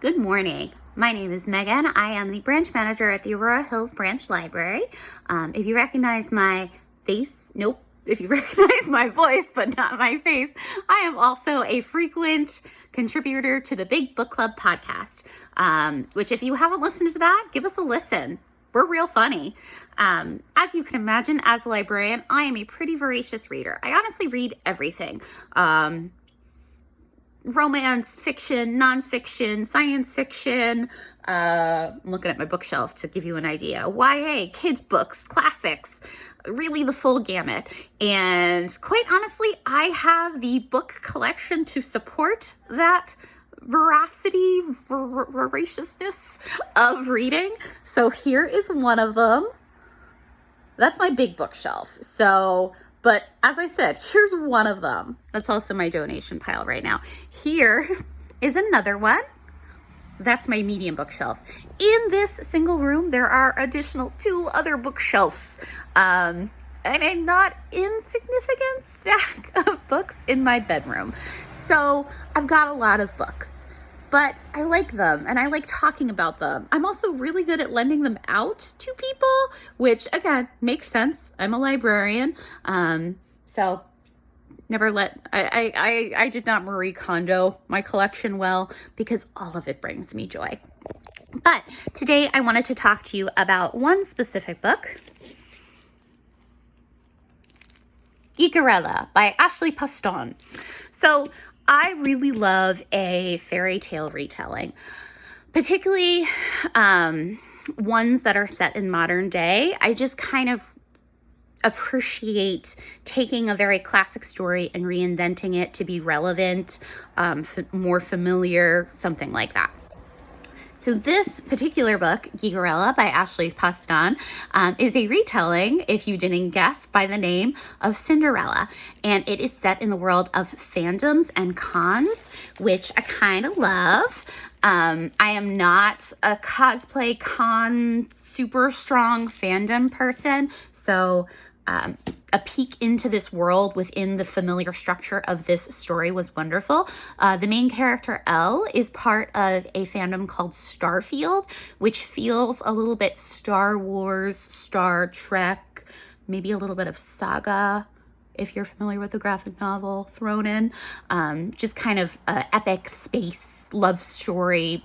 Good morning. My name is Megan. I am the branch manager at the Aurora Hills Branch Library. If you recognize my face, nope. If you recognize my voice, but not my face, I am also a frequent contributor to the Big Book Club podcast, which if you haven't listened to that, give us a listen. We're real funny. As you can imagine, as a librarian, I am a pretty voracious reader. I honestly read everything. Romance, fiction, nonfiction, science fiction. I'm looking at my bookshelf to give you an idea. YA, kids books, classics, really the full gamut. And quite honestly, I have the book collection to support that voracity, voraciousness of reading. So here is one of them. That's my big bookshelf. But as I said, here's one of them. That's also my donation pile right now. Here is another one. That's my medium bookshelf. In this single room, there are additional 2 other bookshelves. And a not insignificant stack of books in my bedroom. So I've got a lot of books. But I like them and I like talking about them. I'm also really good at lending them out to people, which again, makes sense. I'm a librarian. So never I did not Marie Kondo my collection well because all of it brings me joy. But today I wanted to talk to you about one specific book, Geekerella by Ashley Poston. So I really love a fairy tale retelling, particularly ones that are set in modern day. I just kind of appreciate taking a very classic story and reinventing it to be relevant, more familiar, something like that. So this particular book, Geekerella by Ashley Poston, is a retelling, if you didn't guess, by the name of Cinderella. And it is set in the world of fandoms and cons, which I kind of love. I am not a cosplay con super strong fandom person, so a peek into this world within the familiar structure of this story was wonderful. The main character, Elle, is part of a fandom called Starfield, which feels a little bit Star Wars, Star Trek, maybe a little bit of Saga, if you're familiar with the graphic novel, thrown in. Just kind of epic space love story,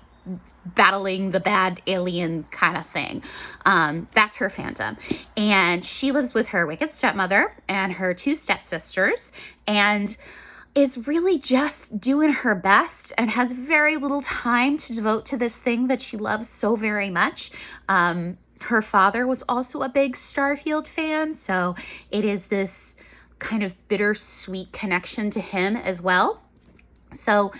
battling the bad alien kind of thing. That's her fandom. And she lives with her wicked stepmother and her 2 stepsisters and is really just doing her best and has very little time to devote to this thing that she loves so very much. Her father was also a big Starfield fan, so it is this kind of bittersweet connection to him as well. So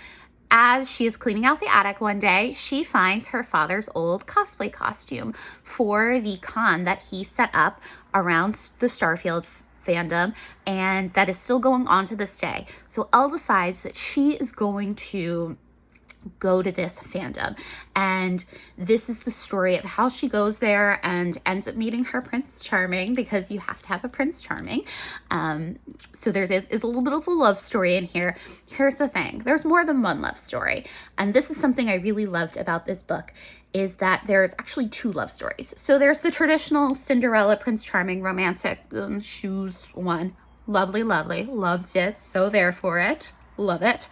as she is cleaning out the attic one day, she finds her father's old cosplay costume for the con that he set up around the Starfield fandom, and that is still going on to this day. So Elle decides that she is going to go to this fandom, and this is the story of how she goes there and ends up meeting her Prince Charming, because you have to have a Prince Charming. So there's a little bit of a love story in here. Here's the thing, there's more than one love story, and this is something I really loved about this book, is that there's actually 2 love stories. So there's the traditional Cinderella Prince Charming romantic shoes one, lovely, loved it, so there for it, love it.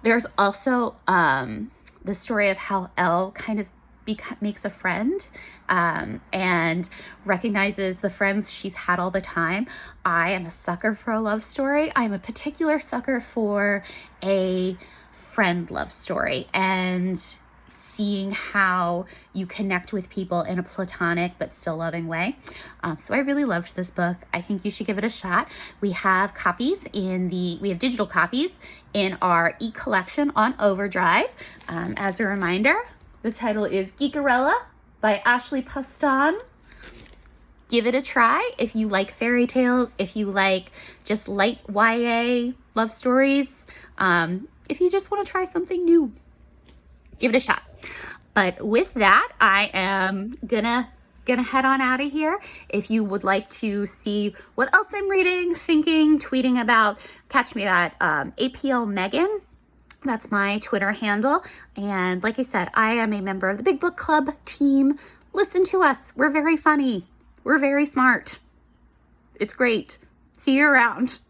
There's also the story of how Elle kind of makes a friend and recognizes the friends she's had all the time. I am a sucker for a love story. I'm a particular sucker for a friend love story and seeing how you connect with people in a platonic but still loving way. So I really loved this book. I think you should give it a shot. We have digital copies in our e-collection on Overdrive. As a reminder, the title is Geekerella by Ashley Poston. Give it a try if you like fairy tales, if you like just light YA love stories, if you just want to try something new. Give it a shot. But with that, I am gonna head on out of here. If you would like to see what else I'm reading, thinking, tweeting about, catch me at APL Megan That's my Twitter handle. And like I said, I am a member of the Big Book Club team. Listen to us. We're very funny. We're very smart. It's great. See you around.